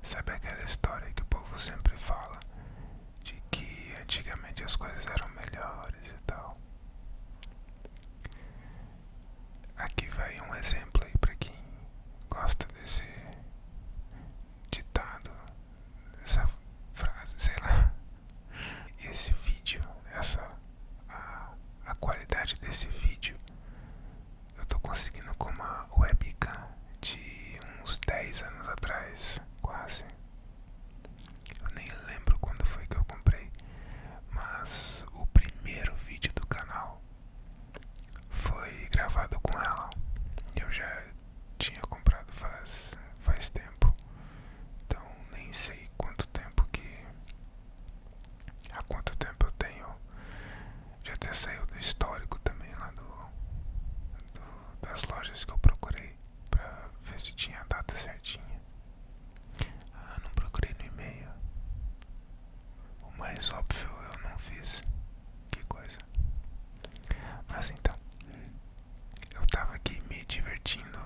Sabe aquela história que o povo sempre fala de que antigamente as coisas eram melhores e tal? Aqui vai um exemplo aí pra quem gosta desse ditado, dessa frase, sei lá. Esse vídeo, a qualidade desse vídeo, eu tô conseguindo com uma webcam de uns 10 anos atrás, quase. Eu nem lembro quando foi que eu comprei, mas o primeiro vídeo do canal foi gravado com ela. Eu já tinha comprado faz tempo, então nem sei quanto tempo que. Há quanto tempo eu tenho. Já até saiu do histórico também lá das lojas que eu procurei pra ver se tinha a data certinha. Ah, não procurei no e-mail. O mais óbvio eu não fiz. Que coisa. Mas então, eu tava aqui me divertindo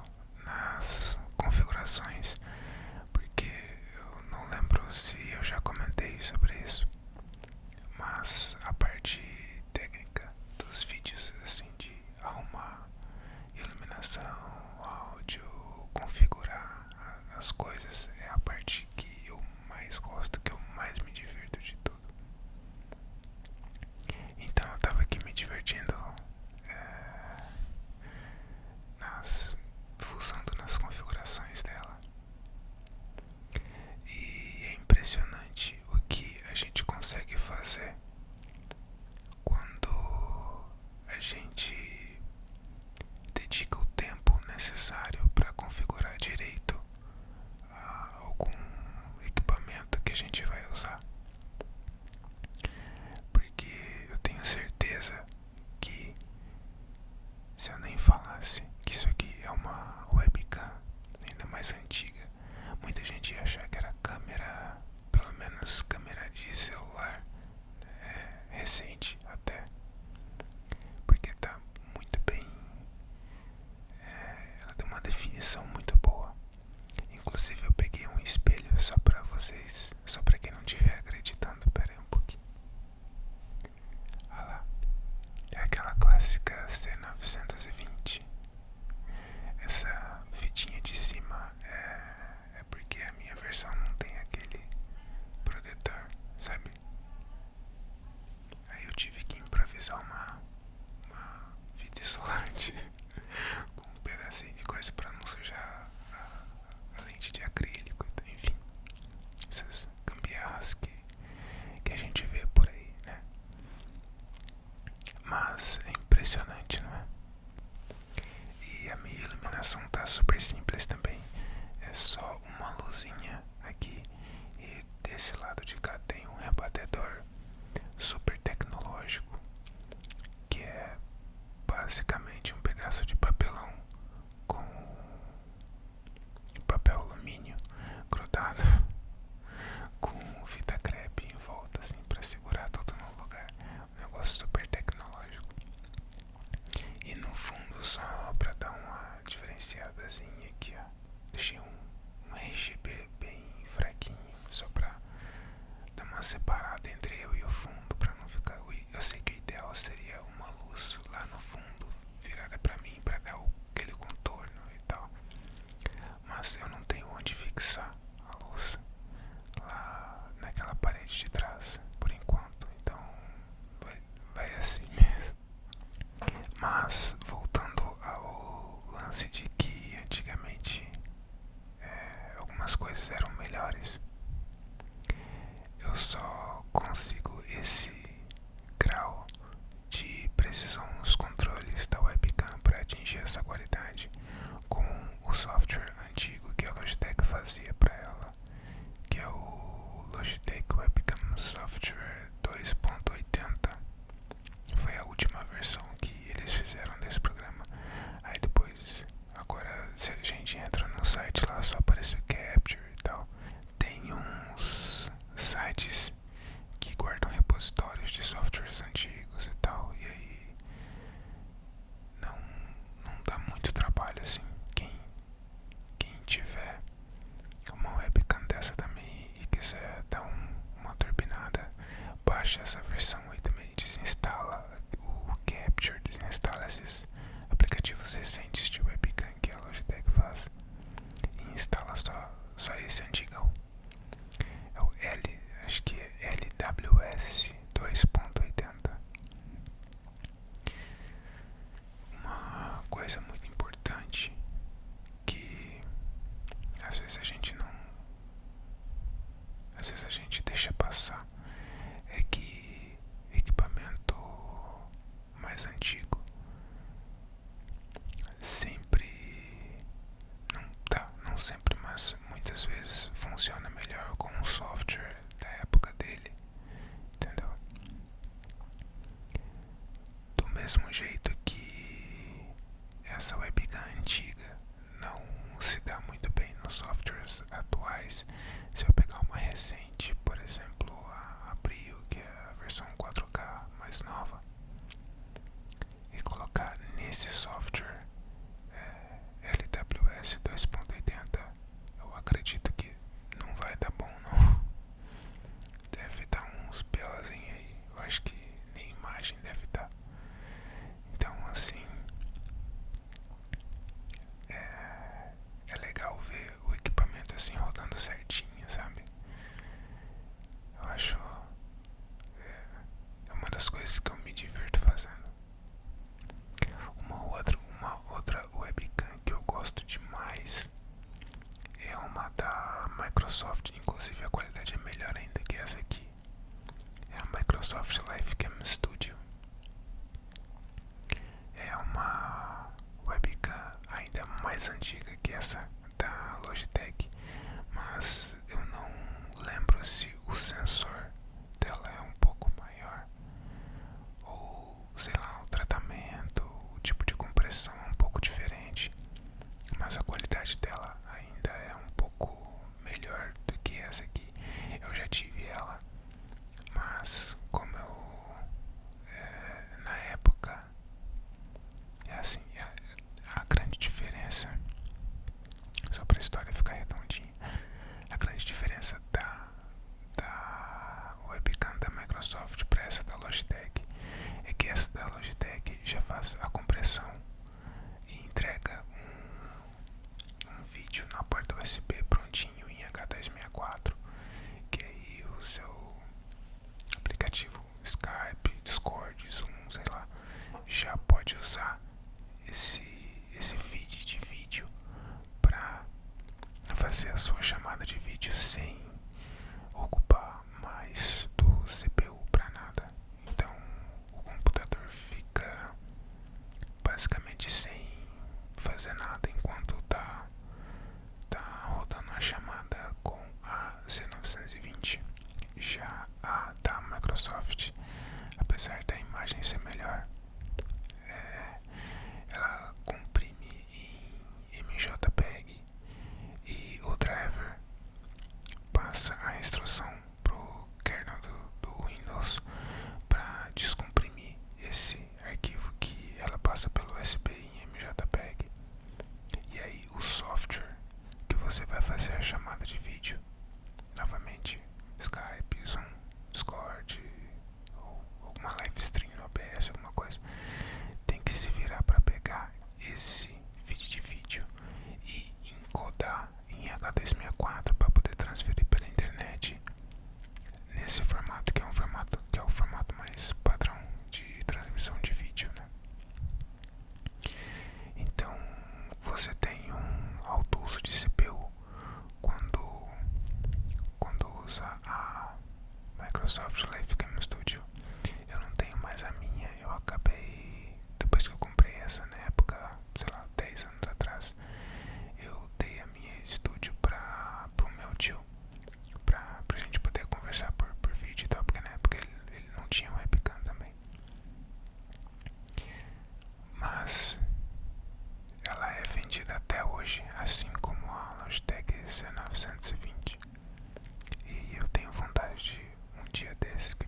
nas configurações, porque eu não lembro se eu já comentei sobre isso, mas a parte técnica dos vídeos, assim, de arrumar iluminação, áudio, configurar as coisas, é a parte que eu mais gosto, que eu mais me divirto de tudo. Então eu tava aqui me divertindo, nas fuçando nas configurações dela. E é impressionante o que a gente consegue fazer quando a gente dedica o tempo necessário para configurar direito algum equipamento que a gente vai usar. Porque eu tenho certeza que, se eu nem falasse que isso aqui é uma webcam ainda mais antiga, muita gente ia achar que era câmera, pelo menos câmera de celular, recente até, porque tá muito bem, ela tem uma definição muito boa. Inclusive eu peguei um espelho só pra vocês, só pra quem não estiver acreditando. Pera aí um pouquinho. Olha lá, é aquela clássica C920. Essa fitinha de cima é porque a minha versão não tem aquele protetor, sabe? Aí eu tive que improvisar uma fita isolante com um pedacinho de coisa pra não sujar a lente de acrílico, enfim, essas gambiarras que a gente vê por aí, né? Mas é impressionante, não é? E a minha iluminação tá super simples também. É só uma luzinha aqui e desse lado de cá tem um rebatedor super tecnológico, que é basicamente um pedaço de papelão com papel alumínio grudado com fita crepe em volta, assim, pra segurar tudo no lugar. Um negócio super tecnológico. E no fundo, só pra dar uma diferenciadazinha aqui, ó, deixei um RGB bem só esse antigão. É o L, acho que é LWS 2.80. Uma coisa muito importante que às vezes a gente não, às vezes a gente deixa passar é que equipamento mais antigo sempre não tá, não sempre, mas muitas vezes funciona melhor com o software da época dele, entendeu? Do mesmo jeito que essa webcam antiga não se dá muito bem nos softwares atuais. Se eu pegar uma recente, por exemplo, a Brio, que é a versão 4K mais nova, e colocar nesse software LWS 2.80, eu acredito que não vai dar bom não. Deve dar uns BOzinhos aí, eu acho que nem imagem deve dar. Então assim, é legal ver o equipamento assim rodando certinho, sabe? Eu acho é uma das coisas que eu me divirto fazendo. Uma outra webcam que eu gosto demais é uma da Microsoft, inclusive a qualidade é melhor ainda que essa aqui. É a Microsoft Livecam Studio. É uma webcam ainda mais antiga que essa da Logitech, mas eu não lembro se o sensor dela é um pouco maior ou sei lá, o tratamento, o tipo de compressão é um pouco diferente, mas a qualidade dela ainda é um pouco melhor do que essa aqui. Eu já tive ela, mas como eu na época é assim, a grande diferença, só pra história ficar redondinha, a grande diferença da webcam da Microsoft para essa da Logitech é que essa da Logitech já faz a compressão e entrega um vídeo na porta USB prontinho em H264, que aí o seu aplicativo Skype, Discord, Zoom, sei lá, já pode usar esse feed de vídeo para fazer a sua chamada de vídeo sem ocupar mais do CPU para nada. Então o computador fica basicamente sem fazer nada enquanto tá rodando a chamada com a C920. Já a da Microsoft, apesar da imagem ser melhor, ela comprime em MJPEG e o driver passa a instrução pro kernel do Windows para descomprimir esse arquivo que ela passa pelo USB em MJPEG. E aí o software que você vai fazer a chamada de vídeo, novamente Skype, Zoom, Discord ou alguma live stream no OBS, alguma coisa, tem que se virar para pegar esse feed de vídeo e encodar em H264 para poder transferir pela internet nesse formato que é o formato mais padrão de transmissão de vídeo, né? Então você tem um alto uso de CPU quando usa a Microsoft Livecam Studio. Eu não tenho mais a minha, eu acabei, depois que eu comprei essa na época, sei lá, 10 anos atrás, eu dei a minha estúdio pro meu tio, pra gente poder conversar por vídeo e tal, porque na época ele não tinha webcam também. Mas ela é vendida até hoje, assim como a Logitech C920. E eu tenho vontade de um dia desses que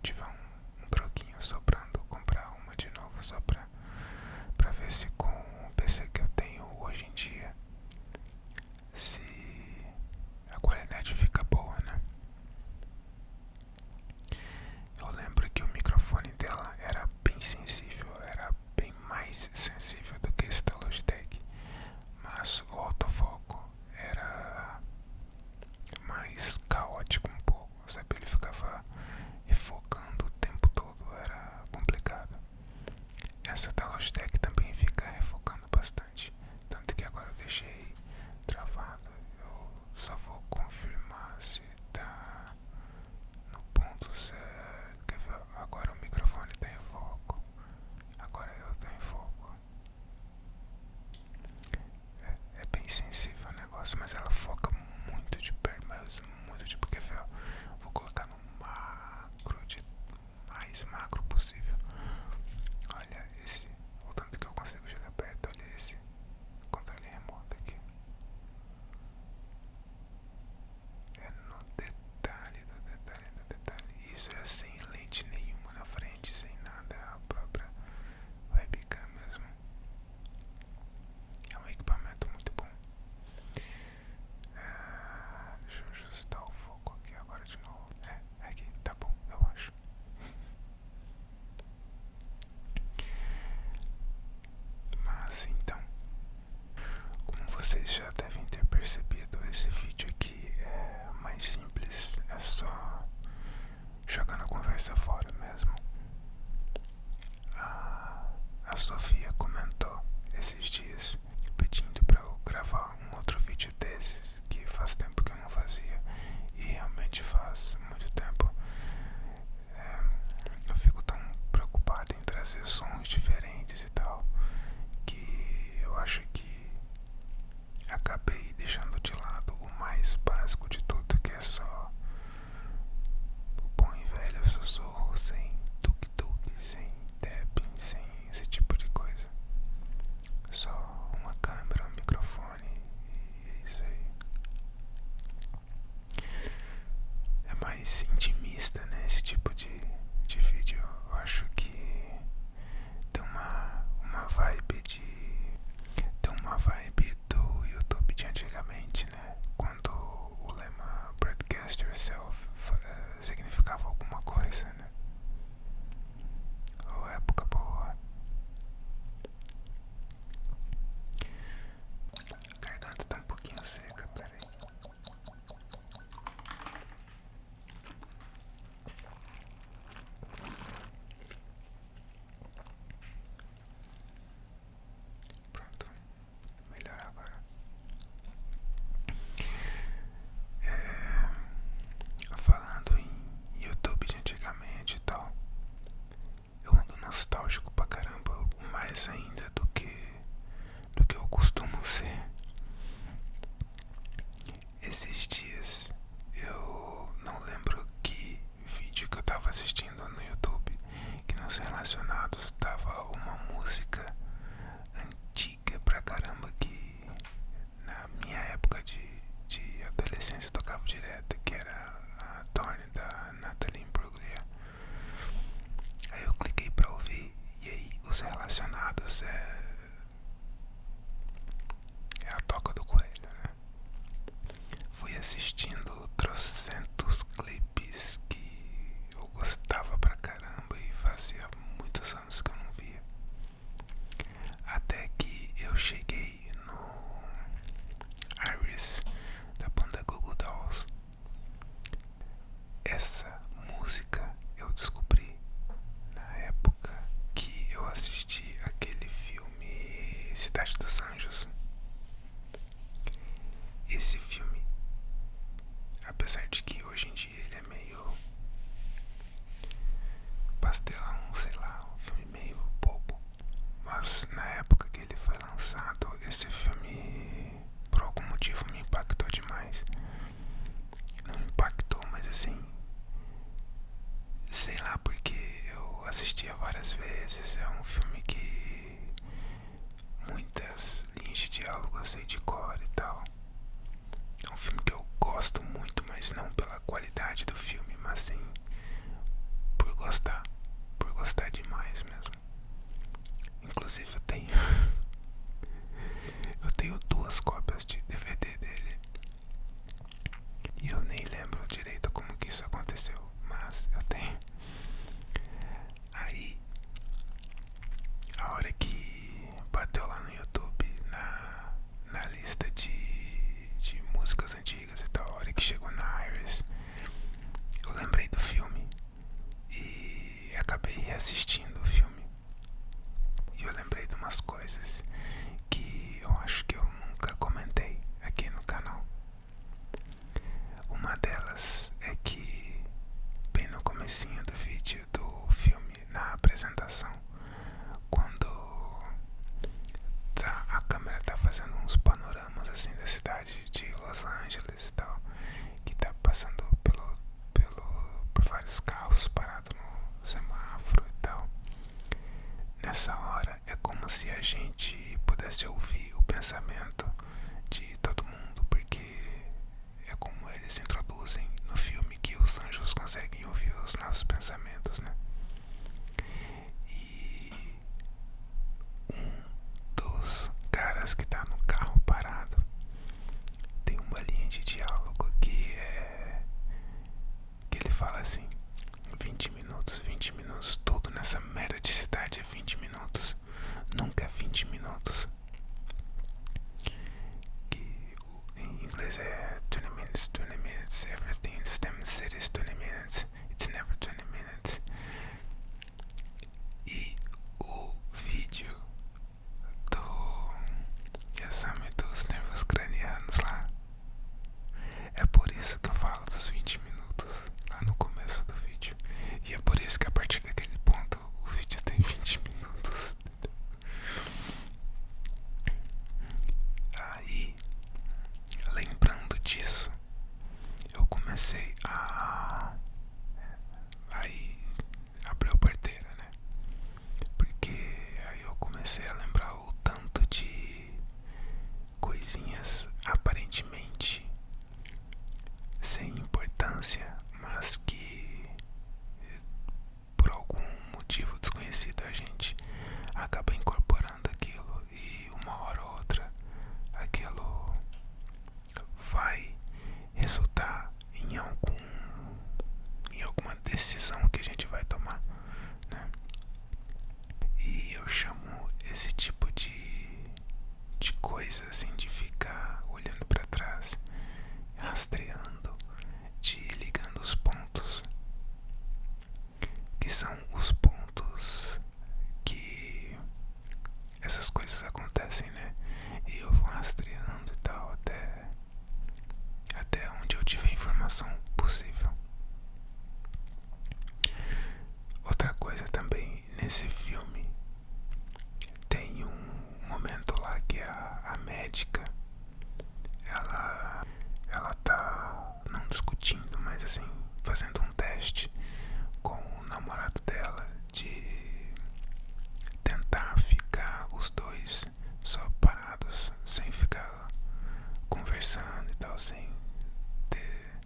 direto, que era a Thorn da Natalie Imbruglia. Aí eu cliquei pra ouvir, e aí os relacionados é a Toca do Coelho, né? Fui assistindo trocentos clipes que eu gostava pra caramba e fazia muitos anos que eu não via. Até que eu cheguei no Iris da banda Google Dolls. Essa música eu descobri na época que eu assisti aquele filme Cidade dos Anjos. Esse filme, apesar de que hoje em dia ele é meio pastelão, sei lá, um filme meio bobo, mas na época que ele foi lançado, esse filme por algum motivo me impactou demais. Não me impactou, mas assim, sei lá, porque eu assistia várias vezes. É um filme que muitas linhas de diálogo eu sei de cor e tal. É um filme que eu gosto muito, mas não pela qualidade do filme, mas sim por gostar demais mesmo. Inclusive eu tenho duas cópias de DVD dele. E eu nem lembro direito como que isso aconteceu, mas eu tenho. Aí, a hora que bateu lá no YouTube, na lista de músicas antigas e tal, a hora que chegou na Iris, eu lembrei do filme e acabei reassistindo o filme. E eu lembrei de umas coisas que eu acho que eu nunca comentei aqui no canal. Uma delas é que bem no comecinho do vídeo do filme, na apresentação, quando a câmera tá fazendo uns panoramas assim da cidade de Los Angeles e tal, que tá passando por vários carros parados no semáforo e tal. Nessa hora é como se a gente pudesse ouvir o pensamento de todo mundo, porque é como eles introduzem no filme que os anjos conseguem ouvir os nossos pensamentos, né? E um dos caras que tá no carro parado tem uma linha de diálogo que ele fala assim: 20 minutos, tudo nessa merda de cidade é 20 minutos, nunca é 20 minutos. Que em inglês é 20 minutes, everything in this damn city is 20 minutes, it's never 20 minutes. E o vídeo do exame dos nervos cranianos lá, é por isso que eu falo dos 20 minutos lá no começo do vídeo. E é por isso que a partir daquele ponto o vídeo tem 20 minutos. Aí, lembrando disso, eu comecei a... Aí abriu a porteira, né? Porque aí eu comecei a lembrar o tanto de coisinhas aparentemente sem importância, mas que por algum motivo desconhecido a gente acaba incorporando aquilo, e uma hora ou outra aquilo vai resultar em alguma decisão que a gente vai tomar, né? E eu chamo esse tipo de coisa assim, de ficar olhando pra trás, rastreando, de ligando os pontos, que são os pontos que essas coisas acontecem, né? E eu vou rastreando e tal até onde eu tiver informação possível. Outra coisa também, nesse filme tem um momento lá que a médica, ela tá não discutindo, mas assim, fazendo um teste com o namorado dela de tentar ficar os dois só parados, sem ficar conversando e tal, sem ter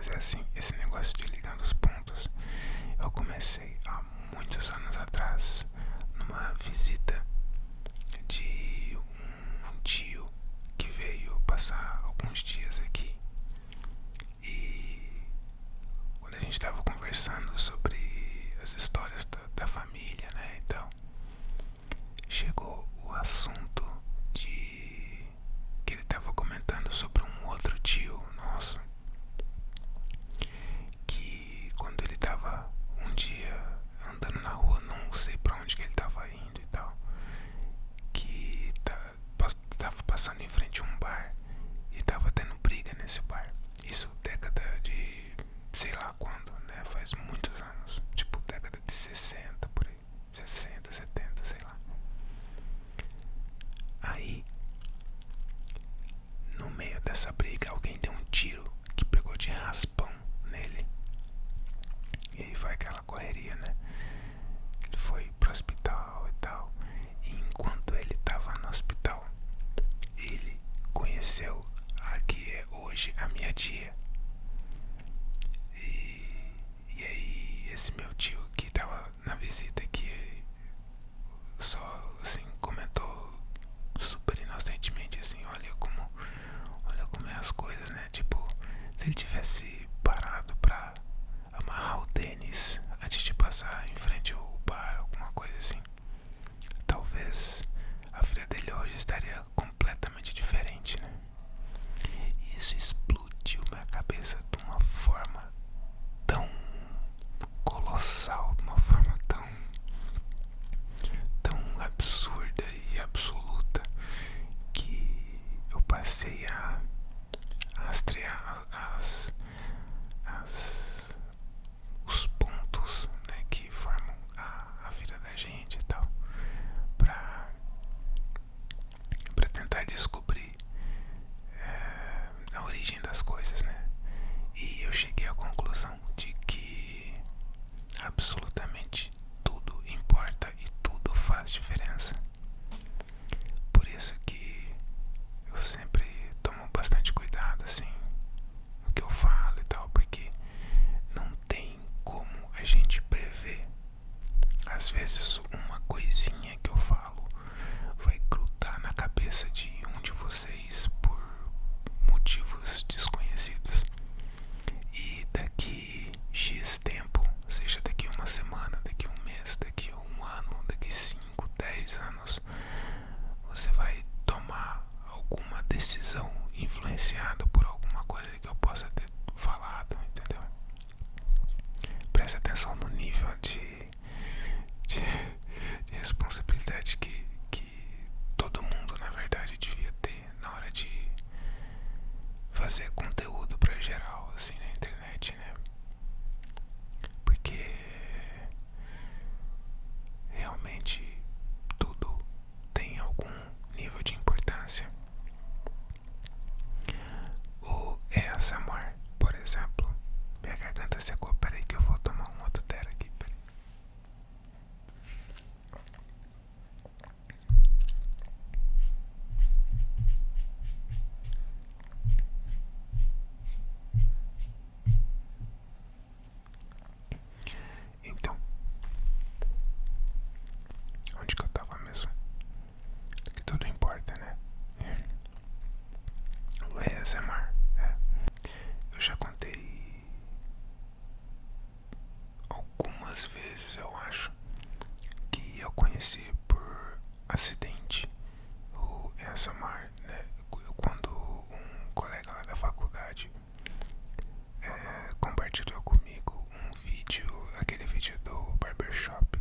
Mas é assim, esse negócio de ligando os pontos, eu comecei há muitos anos atrás, numa visita de um tio que veio passar alguns dias aqui. E quando a gente estava conversando sobre as histórias da família, né, então chegou o assunto de que ele estava comentando sobre um outro tio nosso, que quando ele estava um dia andando na rua, não sei pra onde que ele estava indo e tal, que tava passando em frente a um bar e tava tendo briga nesse bar. Isso década de sei lá quando, né? Faz muitos anos, tipo década de 60 por aí, 60, 70, sei lá. Aí, no meio dessa briga, alguém deu um tiro que pegou de raspão nele. E aí foi aquela correria, né? Ele foi pro hospital e tal. E enquanto ele tava no hospital, ele conheceu a que é hoje a minha tia. E aí esse meu tio que tava na visita aqui só assim comentou super inocentemente assim, olha como é as coisas, né? Tipo, se ele tivesse parado pra amarrar o tênis antes de passar em frente ao bar, alguma coisa assim, talvez a vida dele hoje estaria completamente diferente, né? E isso explodiu minha cabeça de uma forma tão colossal, de uma forma tão absurda e absoluta, que eu passei a rastrear os pontos, né, que formam a vida da gente e tal, pra tentar descobrir a origem das coisas, né? E eu cheguei à conclusão de que absolutamente tudo importa e tudo faz diferença. Por isso que eu sempre tomo bastante cuidado assim no que eu falo e tal, porque não tem como a gente prever. Às vezes uma coisinha que eu falo vai grudar na cabeça de um de vocês por motivos desconhecidos. E daqui X tempo, seja daqui uma semana, daqui um mês, daqui um ano, daqui 5, 10 anos, você vai tomar alguma decisão influenciada por alguma coisa que eu possa ter falado, entendeu? Preste atenção no nível de responsabilidade que todo mundo, na verdade, devia ter na hora de fazer conteúdo pra geral, assim, na internet, né? Porque realmente tudo tem algum nível de importância. O ASMR, por exemplo. Minha garganta secou, peraí que eu vou tomar um outro tera aqui, peraí. Então, onde que eu tava mesmo? Que tudo importa, né? O ASMR, eu já contei algumas vezes, eu acho, que eu conheci por acidente o ASMR, né? Quando um colega lá da faculdade compartilhou comigo um vídeo, aquele vídeo do barbershop.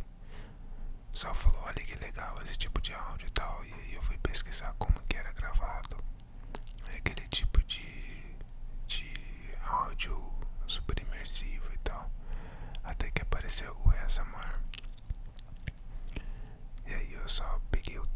Só falou, olha que legal esse tipo de áudio e tal. E aí eu fui pesquisar como que era gravado aquele tipo de áudio super imersivo e tal. Até que apareceu o ASMR. E aí eu só peguei o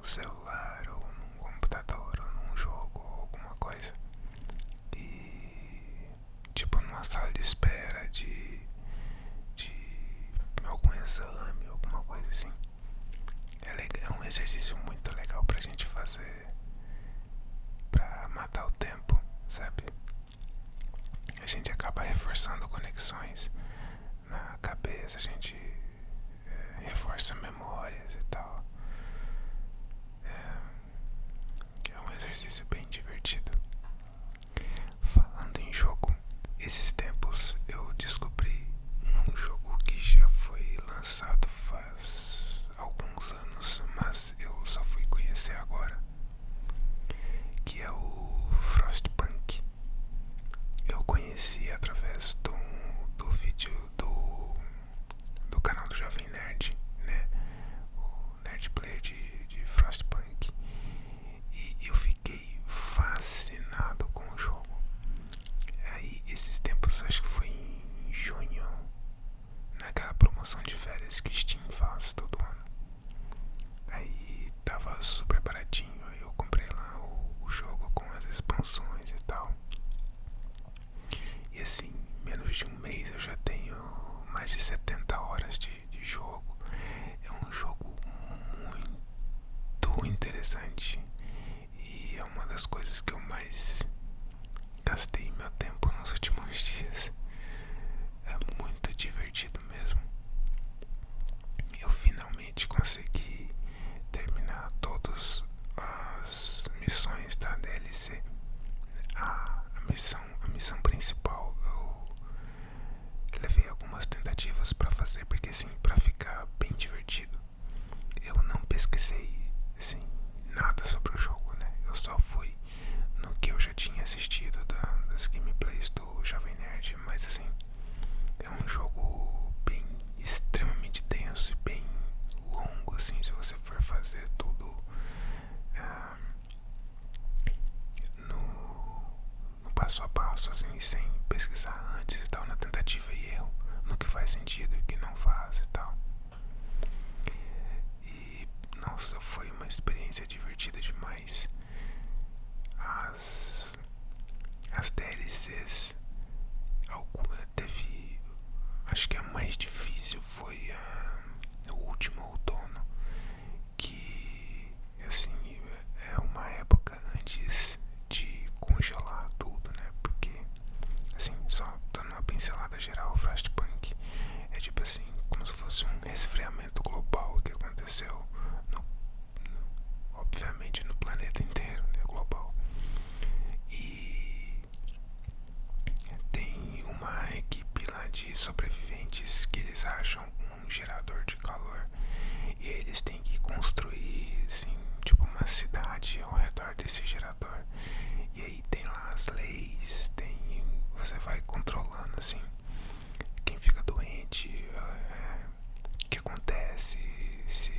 celular, ou num computador, ou num jogo, ou alguma coisa. E tipo numa sala de espera de algum exame, alguma coisa assim. É um exercício muito legal pra gente fazer, pra matar o tempo, sabe? A gente acaba reforçando conexões na cabeça, a gente reforça memórias e tal. É um exercício bem divertido. Falando em jogo, esses tempos eu descobri um jogo que já foi lançado faz alguns anos, mas eu só fui conhecer agora, que é o Frostpunk. Eu conheci através do vídeo do canal do Jovem Nerd, né? O Nerd Player de Frostpunk. E eu fiquei fascinado com o jogo. Aí, esses tempos, acho que foi em junho, naquela promoção de férias que Steam faz todo ano. Aí tava super baratinho, aí eu comprei lá o jogo com as expansões e tal. E assim, menos de um mês eu já tenho mais de 70 horas de jogo. É um jogo muito interessante e é uma das coisas que eu mais gastei meu tempo nos últimos dias. É muito divertido mesmo. Eu finalmente consegui terminar todas as missões da DLC. A missão principal eu levei algumas tentativas pra fazer, porque assim, pra ficar bem divertido, eu não pesquisei assim, nada sobre o jogo, né? Eu só fui no que eu já tinha assistido das gameplays do Jovem Nerd, mas assim, é um jogo bem extremamente denso e bem longo, assim, se você for fazer tudo no passo a passo, assim, sem pesquisar antes e tal, na tentativa e erro, no que faz sentido e o que não faz e tal. E nossa, foi uma experiência divertida demais. As DLCs, teve, acho que a mais difícil foi o último outono, que assim é uma época antes de congelar tudo, né? Porque assim, só dando uma pincelada geral, o Frostpunk é tipo assim, como se fosse um resfriamento global que aconteceu obviamente no planeta inteiro, né? Global. E tem uma equipe lá de sobreviventes que eles acham um gerador de calor e eles têm que construir assim, tipo uma cidade ao redor desse gerador. E aí tem lá as leis, você vai controlando assim quem fica doente, o que acontece, se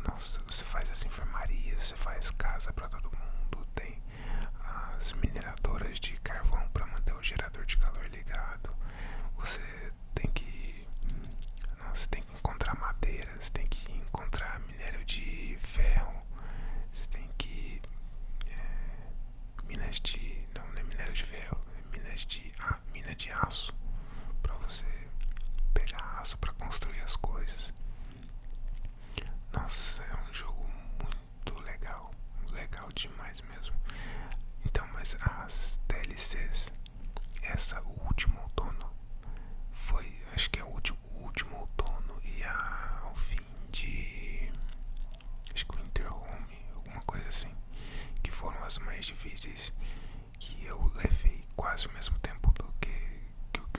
nossa, você faz as enfermarias, você faz casa pra todo mundo, tem as mineradoras de carvão pra manter o gerador de calor ligado. Você tem que, nossa, tem que encontrar madeiras, tem que encontrar minério de ferro, você tem que minas de, não é minério de ferro, é mina de aço, pra você pegar aço pra construir as coisas. Nossa, é um jogo muito legal, legal demais mesmo. Então, mas as DLCs, essa o último outono foi, acho que é o último outono e ao fim de, acho que o Winter Home, alguma coisa assim, que foram as mais difíceis, que eu levei quase o mesmo tempo do que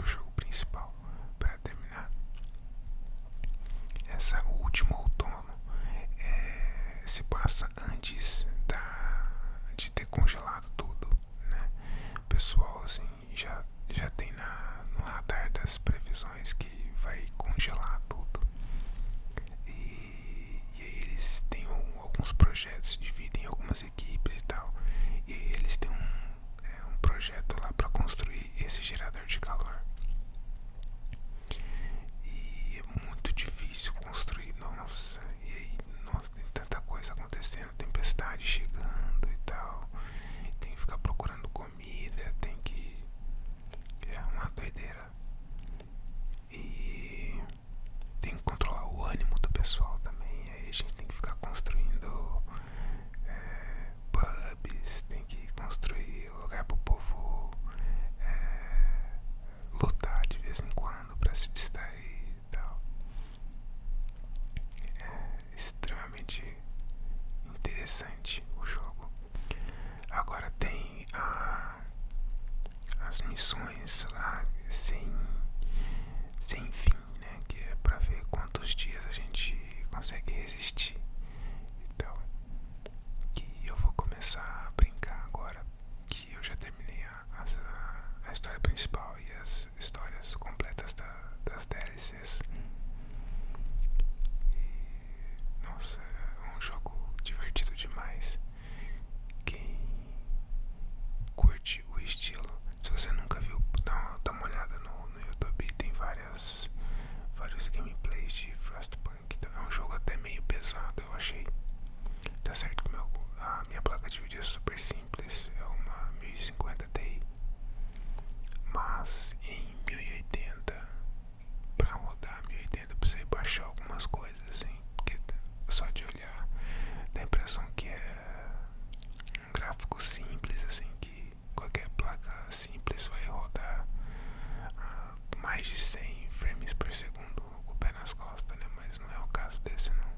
o jogo principal para terminar. Essa última outono se passa antes de ter congelado tudo, né? O pessoal assim já tem no radar das previsões que vai congelar tudo. E aí eles têm alguns projetos, se dividem em algumas equipes e tal. E aí eles têm um projeto lá para construir esse gerador de calor. E é muito difícil construir, nossa. E aí, nossa, tem tanta tempestade chegando e tal. Tem que ficar procurando comida, tem que. É uma doideira. E tem que controlar o ânimo do pessoal também. Aí a gente tem que ficar construindo pubs, tem que construir lugar pro povo lutar de vez em quando pra se distrair e tal. É extremamente interessante o jogo. Agora tem as missões lá sem fim, né? Que é pra ver quantos dias a gente consegue resistir e tal. Que eu vou começar a brincar agora que eu já terminei a história principal e as histórias completas das DLCs. E, nossa, é um jogo divertido demais. Quem curte o estilo, se você nunca viu, dá uma olhada no YouTube, tem vários gameplays de Frostpunk. É um jogo até meio pesado, eu achei. Tá certo que a minha placa de vídeo é super simples, é uma 1050 Ti, mas em 1080, pra rodar 1080 eu precisei baixar algumas coisas assim, porque só de olhar dá a impressão que é um gráfico simples, assim, que qualquer placa simples vai rodar mais de 100 frames por segundo com o pé nas costas, né? Mas não é o caso desse não.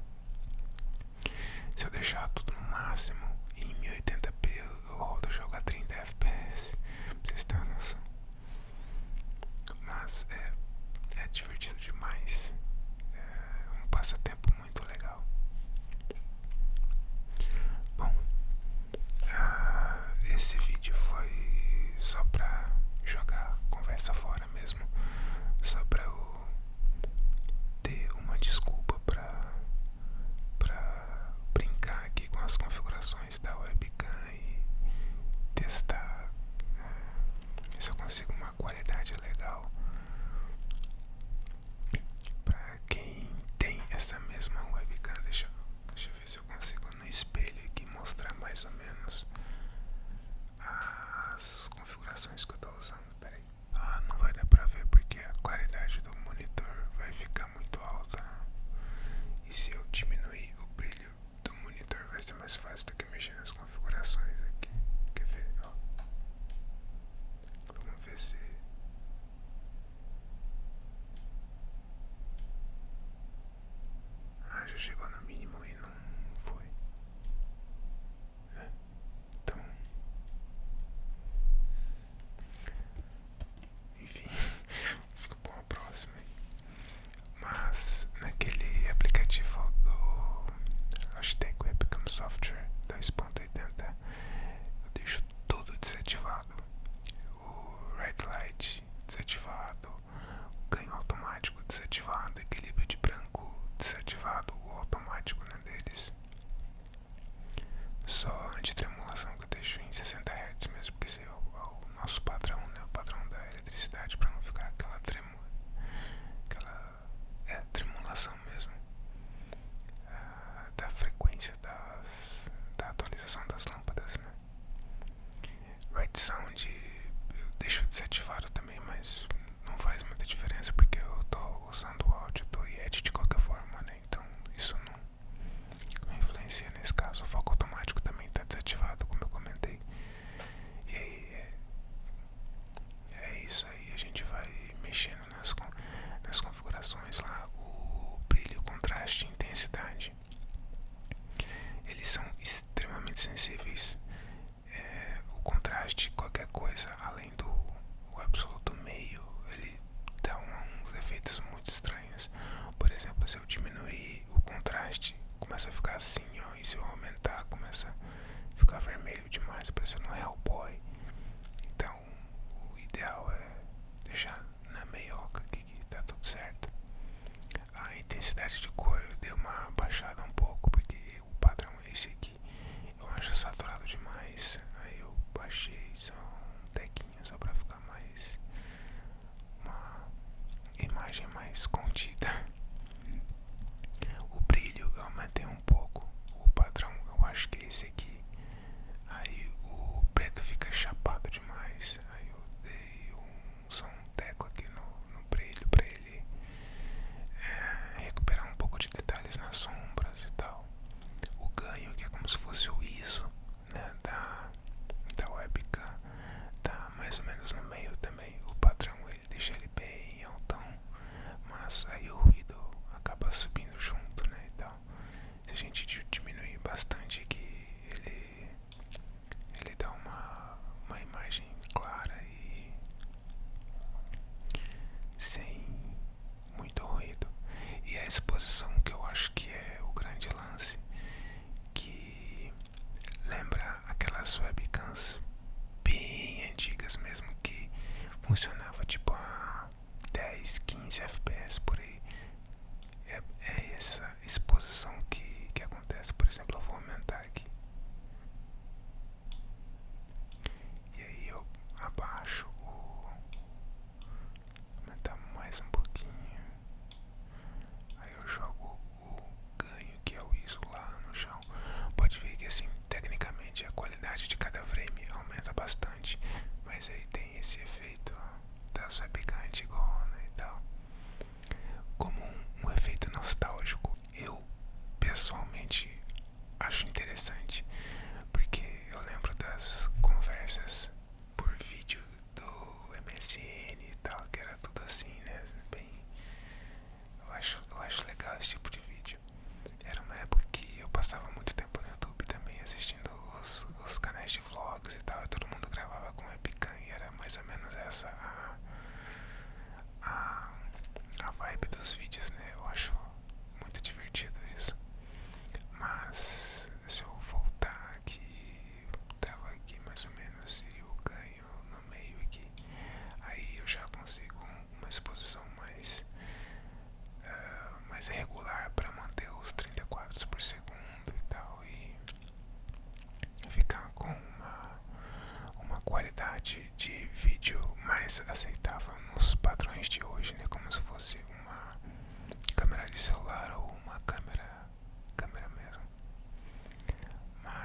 Se eu deixar tudo no máximo em 1080p eu rodo o jogo a 30 FPS, pra vocês terem uma noção. Mas é divertido demais, é um passatempo muito legal. Bom, esse vídeo foi só pra jogar conversa fora mesmo, só pra eu ter uma desculpa pra brincar aqui com as configurações da webcam e testar se eu consigo uma qualidade legal. Pra quem tem essa mesma webcam, deixa eu ver se eu consigo no espelho aqui mostrar mais ou menos as configurações que eu tô usando. Pera aí. Não vai dar pra ver porque a claridade do monitor vai ficar muito alta. E se eu diminuir o brilho do monitor vai ser mais fácil do que mexer nas configurações aqui. Quer ver? Ó. Vamos ver se... já chegou no mínimo e não foi. Então... enfim, fica bom a próxima aí. Mas naquele aplicativo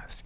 mas